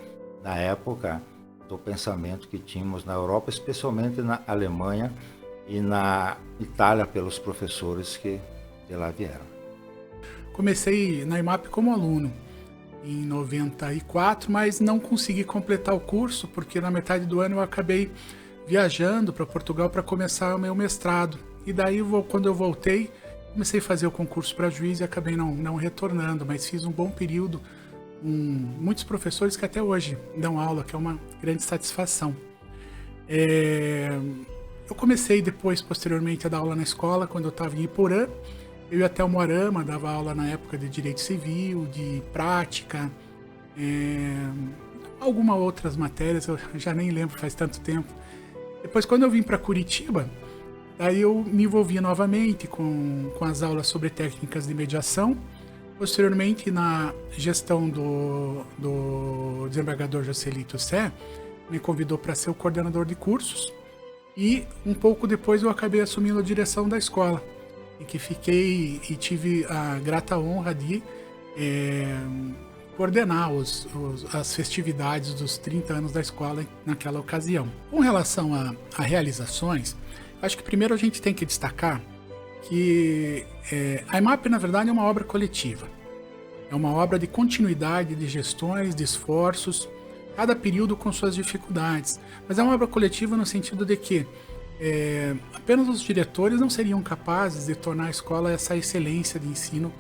na época do pensamento que tínhamos na Europa, especialmente na Alemanha e na Itália, pelos professores que de lá vieram.
Comecei na EMAP como aluno em 94, mas não consegui completar o curso porque na metade do ano eu acabei viajando para Portugal para começar o meu mestrado. E daí, quando eu voltei, comecei a fazer o concurso para juiz e acabei não retornando, mas fiz um bom período com muitos professores que até hoje dão aula, que é uma grande satisfação. Eu comecei depois, posteriormente, a dar aula na escola, quando eu estava em Iporã. Eu ia até o Moarama, dava aula na época de Direito Civil, de Prática, algumas outras matérias, eu já nem lembro, faz tanto tempo. Depois, quando eu vim para Curitiba, aí eu me envolvi novamente com as aulas sobre técnicas de mediação. Posteriormente, na gestão do desembargador Joselito Sé, me convidou para ser o coordenador de cursos. E um pouco depois eu acabei assumindo a direção da escola, em que fiquei e tive a grata honra de coordenar as festividades dos 30 anos da escola naquela ocasião. Com relação a realizações, acho que primeiro a gente tem que destacar que a EMAP, na verdade, é uma obra coletiva. É uma obra de continuidade de gestões, de esforços, cada período com suas dificuldades. Mas é uma obra coletiva no sentido de que apenas os diretores não seriam capazes de tornar a escola essa excelência de ensino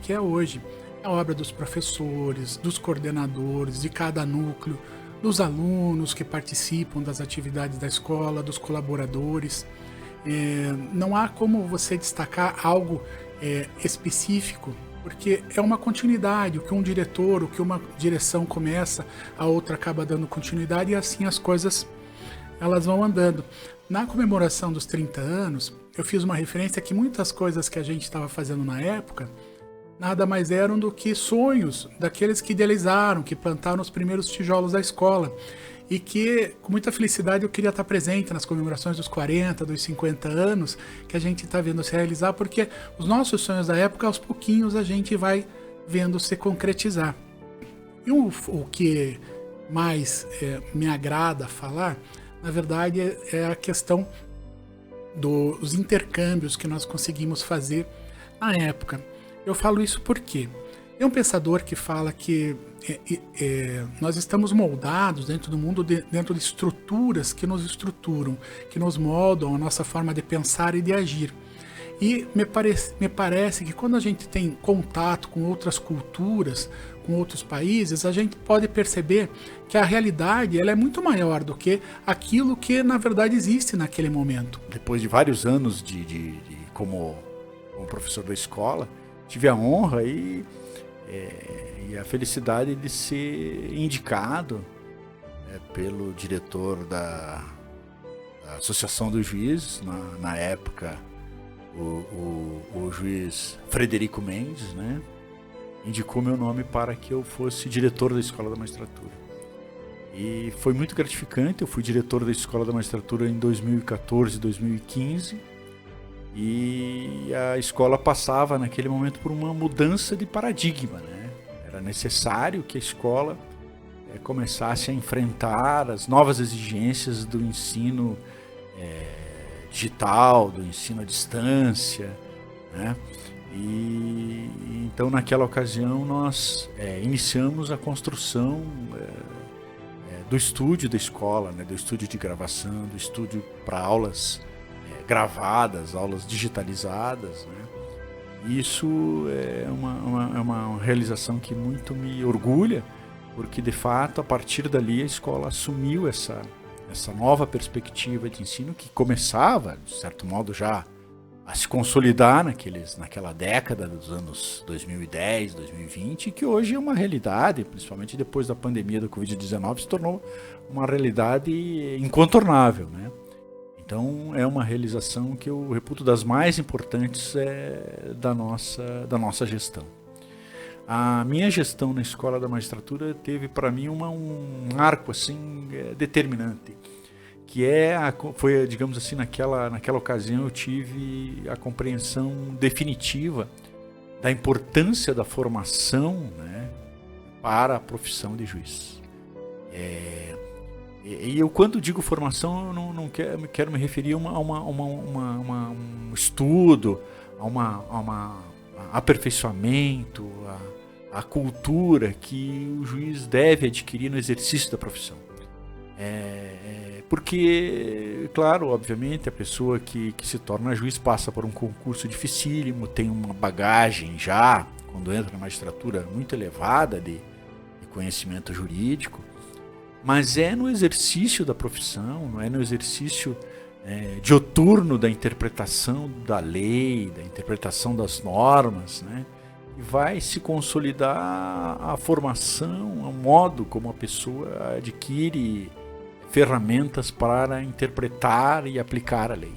que é hoje. É a obra dos professores, dos coordenadores, de cada núcleo, dos alunos que participam das atividades da escola, dos colaboradores. não há como você destacar algo específico, porque é uma continuidade, o que um diretor, o que uma direção começa, a outra acaba dando continuidade, e assim as coisas elas vão andando. Na comemoração dos 30 anos, eu fiz uma referência que muitas coisas que a gente estava fazendo na época nada mais eram do que sonhos daqueles que idealizaram, que plantaram os primeiros tijolos da escola, e que, com muita felicidade, eu queria estar presente nas comemorações dos 40, dos 50 anos, que a gente está vendo se realizar, porque os nossos sonhos da época, aos pouquinhos, a gente vai vendo se concretizar. E o que mais me agrada falar, na verdade, é a questão dos intercâmbios que nós conseguimos fazer na época. Eu falo isso porque tem um pensador que fala que nós estamos moldados dentro do mundo, dentro de estruturas que nos estruturam, que nos moldam a nossa forma de pensar e de agir. E me parece que quando a gente tem contato com outras culturas, com outros países, a gente pode perceber que a realidade ela é muito maior do que aquilo que na verdade existe naquele momento.
Depois de vários anos como professor da escola, tive a honra e a felicidade de ser indicado pelo diretor da Associação dos Juízes, na época o juiz Frederico Mendes, né, indicou meu nome para que eu fosse diretor da Escola da Magistratura. E foi muito gratificante. Eu fui diretor da Escola da Magistratura em 2014 e 2015, e a escola passava naquele momento por uma mudança de paradigma, né? Era necessário que a escola começasse a enfrentar as novas exigências do ensino digital, do ensino à distância, né? E então naquela ocasião nós iniciamos a construção do estúdio da escola, né? Do estúdio de gravação, do estúdio para aulas gravadas, aulas digitalizadas, né? Isso é uma realização que muito me orgulha, porque de fato a partir dali a escola assumiu essa nova perspectiva de ensino que começava, de certo modo, já a se consolidar naquela década dos anos 2010, 2020, que hoje é uma realidade, principalmente depois da pandemia da Covid-19, se tornou uma realidade incontornável, né? Então é uma realização que eu reputo das mais importantes da nossa gestão. A minha gestão na Escola da Magistratura teve para mim um arco assim determinante, que foi, digamos assim, naquela ocasião eu tive a compreensão definitiva da importância da formação, né, para a profissão de juiz. E eu, quando digo formação, eu não quero me referir a um estudo, a um aperfeiçoamento, a cultura que o juiz deve adquirir no exercício da profissão. Porque, claro, obviamente, a pessoa que se torna juiz passa por um concurso dificílimo, tem uma bagagem já, quando entra na magistratura, muito elevada de conhecimento jurídico, mas é no exercício da profissão, não é no exercício dioturno da interpretação da lei, da interpretação das normas, né, e vai se consolidar a formação, o modo como a pessoa adquire ferramentas para interpretar e aplicar a lei.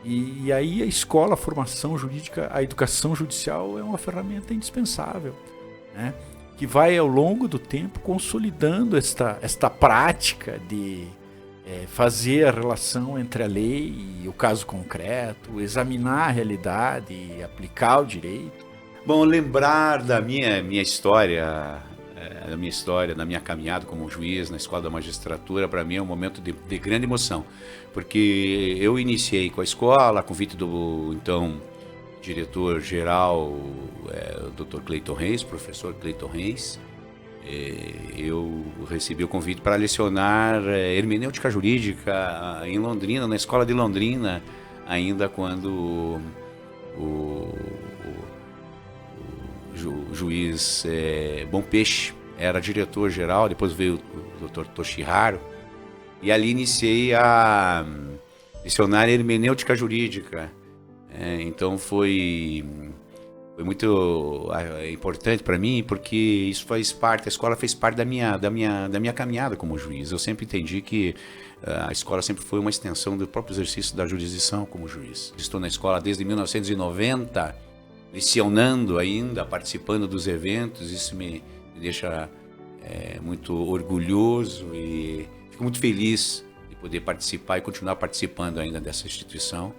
E aí a escola, a formação jurídica, a educação judicial é uma ferramenta indispensável, né, que vai ao longo do tempo consolidando esta prática de fazer a relação entre a lei e o caso concreto, examinar a realidade e aplicar o direito.
Bom, lembrar da minha história, da minha caminhada como juiz na Escola da Magistratura, para mim é um momento de grande emoção, porque eu iniciei com a escola, a convite do então diretor-geral, o Dr. Cleiton Reis, professor Cleiton Reis. Eu recebi o convite para lecionar hermenêutica jurídica em Londrina, na Escola de Londrina, ainda quando o juiz Bom Peixe era diretor-geral, depois veio o Dr. Toshiharo, e ali iniciei a lecionar hermenêutica jurídica. Então foi muito importante para mim, porque isso faz parte, a escola fez parte da minha caminhada como juiz. Eu sempre entendi que a escola sempre foi uma extensão do próprio exercício da jurisdição como juiz. Estou na escola desde 1990, lecionando ainda, participando dos eventos. Isso me deixa muito orgulhoso e fico muito feliz de poder participar e continuar participando ainda dessa instituição,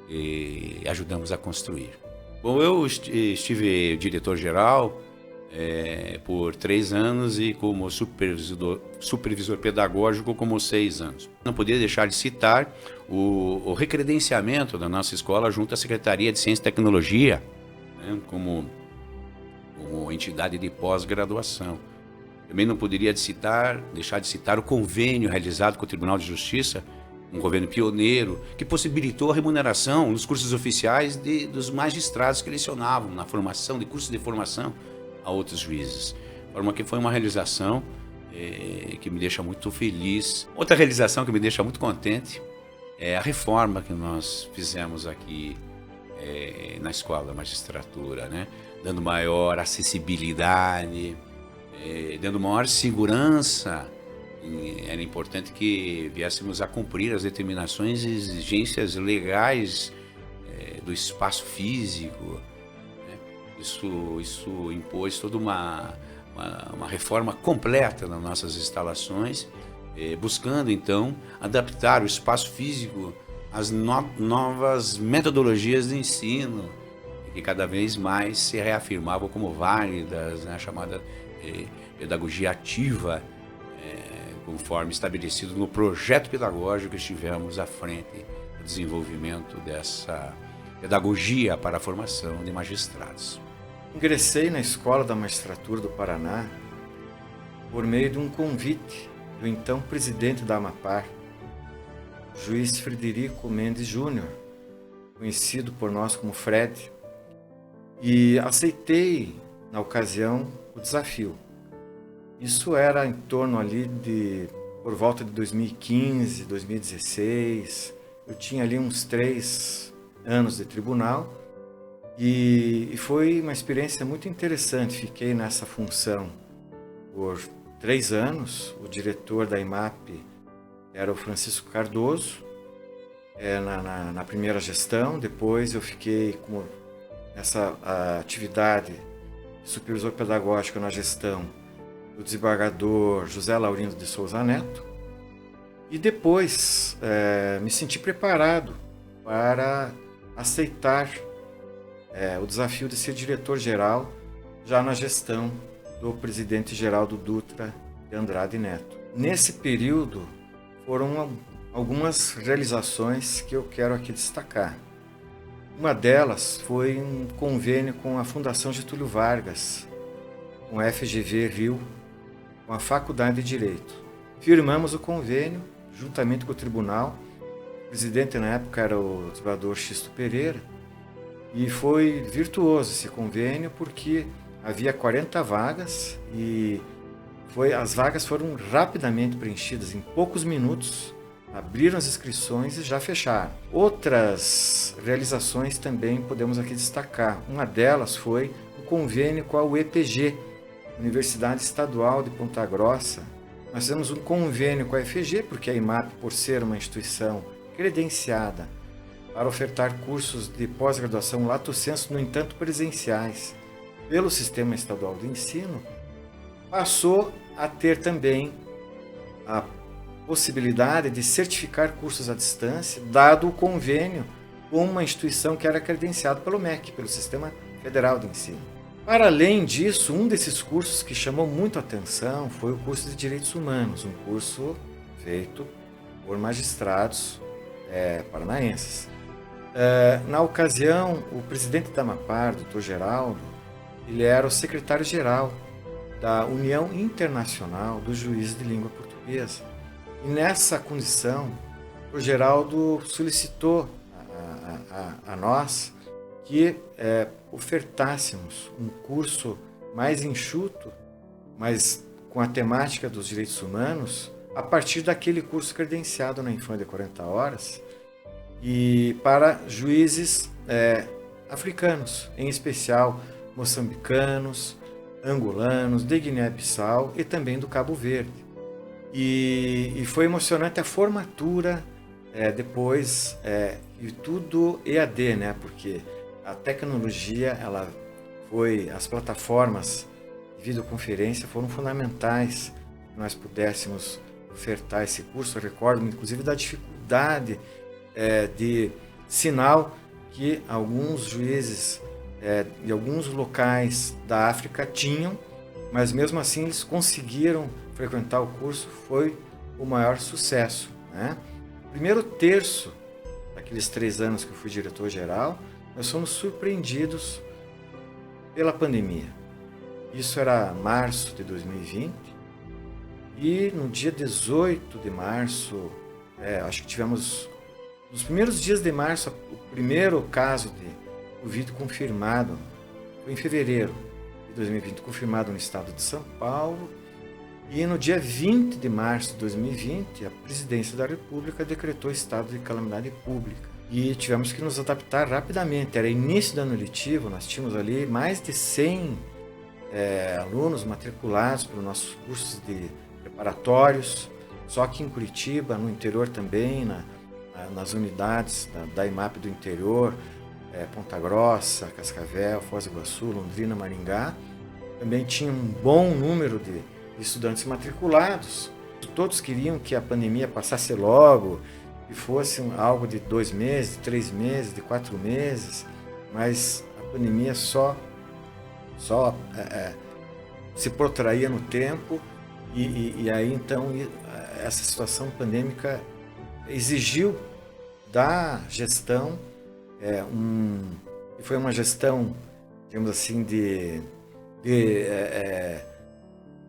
e ajudamos a construir. Bom, eu estive diretor-geral por 3 anos e como supervisor pedagógico como 6 anos. Não poderia deixar de citar o recredenciamento da nossa escola junto à Secretaria de Ciência e Tecnologia, né, como entidade de pós-graduação. Também não poderia deixar de citar o convênio realizado com o Tribunal de Justiça, um governo pioneiro, que possibilitou a remuneração nos cursos oficiais dos magistrados que lecionavam na formação, de cursos de formação a outros juízes. De forma que foi uma realização que me deixa muito feliz. Outra realização que me deixa muito contente é a reforma que nós fizemos aqui na Escola da Magistratura, né? Dando maior acessibilidade, dando maior segurança. Era importante que viéssemos a cumprir as determinações e exigências legais do espaço físico, né? Isso impôs toda uma reforma completa nas nossas instalações, buscando então adaptar o espaço físico às novas metodologias de ensino, que cada vez mais se reafirmavam como válidas, né? A chamada pedagogia ativa, conforme estabelecido no projeto pedagógico que estivemos à frente do desenvolvimento dessa pedagogia para a formação de magistrados.
Ingressei na Escola da Magistratura do Paraná por meio de um convite do então presidente da AMAPAR, juiz Frederico Mendes Júnior, conhecido por nós como Fred, e aceitei, na ocasião, o desafio. Isso era em torno ali por volta de 2015, 2016. Eu tinha ali uns 3 anos de tribunal e foi uma experiência muito interessante. Fiquei nessa função por 3 anos. O diretor da IMAP era o Francisco Cardoso, na primeira gestão. Depois eu fiquei nessa atividade de supervisor pedagógico na gestão do desembargador José Laurindo de Souza Neto, e depois me senti preparado para aceitar o desafio de ser diretor-geral já na gestão do presidente Geraldo Dutra de Andrade Neto. Nesse período foram algumas realizações que eu quero aqui destacar. Uma delas foi um convênio com a Fundação Getúlio Vargas, com a FGV Rio, com a Faculdade de Direito. Firmamos o convênio juntamente com o tribunal. O presidente na época era o desembargador Xisto Pereira, e foi virtuoso esse convênio porque havia 40 vagas e as vagas foram rapidamente preenchidas. Em poucos minutos abriram as inscrições e já fecharam. Outras realizações também podemos aqui destacar. Uma delas foi o convênio com a UEPG, Universidade Estadual de Ponta Grossa. Nós fizemos um convênio com a FG, porque a IMAP, por ser uma instituição credenciada para ofertar cursos de pós-graduação lato sensu, no entanto presenciais, pelo Sistema Estadual de Ensino, passou a ter também a possibilidade de certificar cursos à distância, dado o convênio com uma instituição que era credenciada pelo MEC, pelo Sistema Federal de Ensino. Para além disso, um desses cursos que chamou muito a atenção foi o curso de Direitos Humanos, um curso feito por magistrados paranaenses. Na ocasião, o presidente da AMAPAR, Dr. Geraldo, ele era o secretário-geral da União Internacional dos Juízes de Língua Portuguesa. E nessa condição, o Geraldo solicitou a nós que ofertássemos um curso mais enxuto, mas com a temática dos direitos humanos, a partir daquele curso credenciado na Infam de 40 horas, e para juízes africanos, em especial moçambicanos, angolanos, de Guiné-Bissau e também do Cabo Verde. E foi emocionante a formatura depois, e tudo EAD, né? Porque a tecnologia, as plataformas de videoconferência foram fundamentais para que nós pudéssemos ofertar esse curso. Eu recordo, inclusive, da dificuldade de sinal que alguns juízes de alguns locais da África tinham, mas mesmo assim eles conseguiram frequentar o curso. Foi o maior sucesso, né? Primeiro terço daqueles 3 anos que eu fui diretor-geral, nós fomos surpreendidos pela pandemia. Isso era março de 2020, e no dia 18 de março, acho que tivemos, nos primeiros dias de março, o primeiro caso de Covid confirmado, foi em fevereiro de 2020, confirmado no estado de São Paulo, e no dia 20 de março de 2020, a Presidência da República decretou estado de calamidade pública. E tivemos que nos adaptar rapidamente. Era início do ano letivo, nós tínhamos ali mais de 100 alunos matriculados para os nossos cursos de preparatórios, só aqui em Curitiba, no interior também, nas unidades da IMAP do interior, Ponta Grossa, Cascavel, Foz do Iguaçu, Londrina, Maringá. Também tinha um bom número de estudantes matriculados. Todos queriam que a pandemia passasse logo, que fosse algo de 2 meses, de 3 meses, de 4 meses, mas a pandemia só se protraía no tempo, e aí então essa situação pandêmica exigiu da gestão, e foi uma gestão, digamos assim,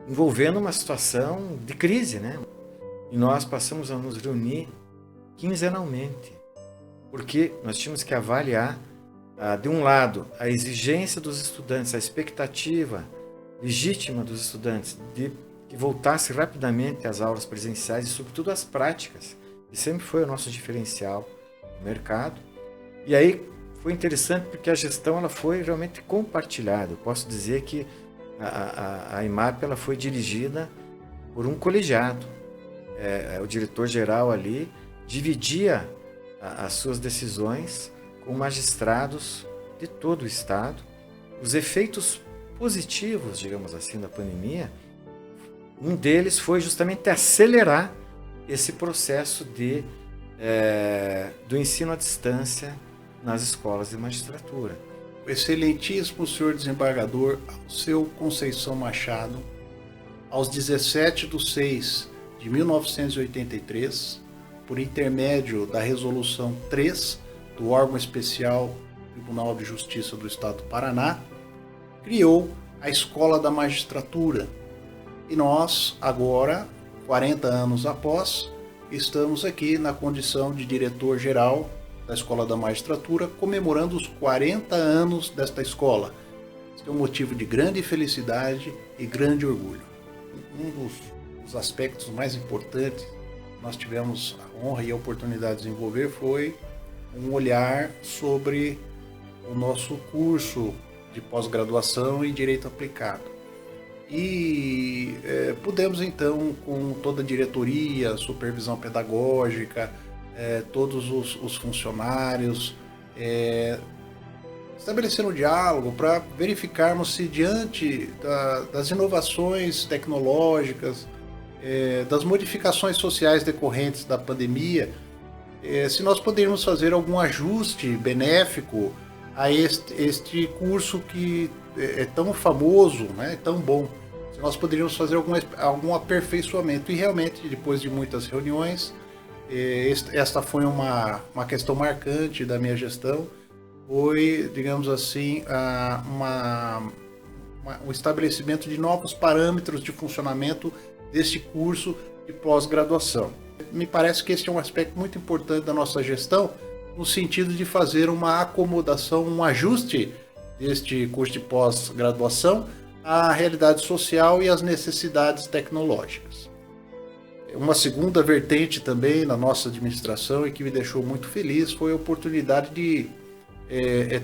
envolvendo uma situação de crise, né? E nós passamos a nos reunir quinzenalmente, porque nós tínhamos que avaliar, de um lado, a exigência dos estudantes, a expectativa legítima dos estudantes de que voltasse rapidamente às aulas presenciais e, sobretudo, às práticas, que sempre foi o nosso diferencial no mercado. E aí foi interessante porque a gestão ela foi realmente compartilhada. Eu posso dizer que a IMAP ela foi dirigida por um colegiado. O diretor-geral ali dividia as suas decisões com magistrados de todo o Estado. Os efeitos positivos, digamos assim, da pandemia, um deles foi justamente acelerar esse processo do ensino à distância nas escolas de magistratura.
Excelentíssimo senhor desembargador Alceu Conceição Machado, aos 17/6/1983, por intermédio da Resolução 3 do órgão especial Tribunal de Justiça do Estado do Paraná, criou a Escola da Magistratura. E nós, agora, 40 anos após, estamos aqui na condição de diretor-geral da Escola da Magistratura, comemorando os 40 anos desta escola. Isso é um motivo de grande felicidade e grande orgulho. Um dos aspectos mais importantes que nós tivemos a honra e a oportunidade de desenvolver foi um olhar sobre o nosso curso de pós-graduação em Direito Aplicado. E pudemos então, com toda a diretoria, supervisão pedagógica, todos os funcionários, estabelecer um diálogo para verificarmos se diante das inovações tecnológicas, das modificações sociais decorrentes da pandemia, se nós poderíamos fazer algum ajuste benéfico a este curso que é tão famoso, né, tão bom. Se nós poderíamos fazer algum aperfeiçoamento. E realmente, depois de muitas reuniões, esta foi uma questão marcante da minha gestão, foi, digamos assim, o estabelecimento de novos parâmetros de funcionamento deste curso de pós-graduação. Me parece que este é um aspecto muito importante da nossa gestão, no sentido de fazer uma acomodação, um ajuste deste curso de pós-graduação à realidade social e às necessidades tecnológicas. Uma segunda vertente também na nossa administração e que me deixou muito feliz foi a oportunidade de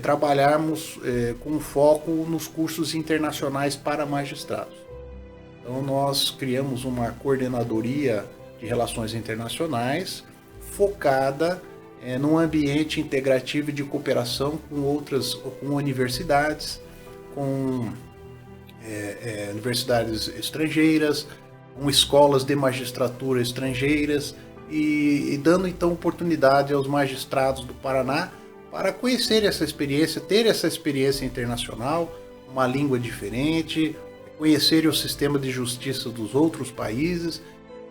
trabalharmos com foco nos cursos internacionais para magistrados. Então nós criamos uma coordenadoria de relações internacionais focada num ambiente integrativo de cooperação com universidades, com universidades estrangeiras, com escolas de magistratura estrangeiras e dando então oportunidade aos magistrados do Paraná para conhecer essa experiência, ter essa experiência internacional, uma língua diferente, conhecerem o sistema de justiça dos outros países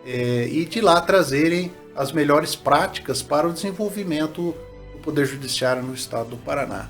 e de lá trazerem as melhores práticas para o desenvolvimento do Poder Judiciário no estado do Paraná.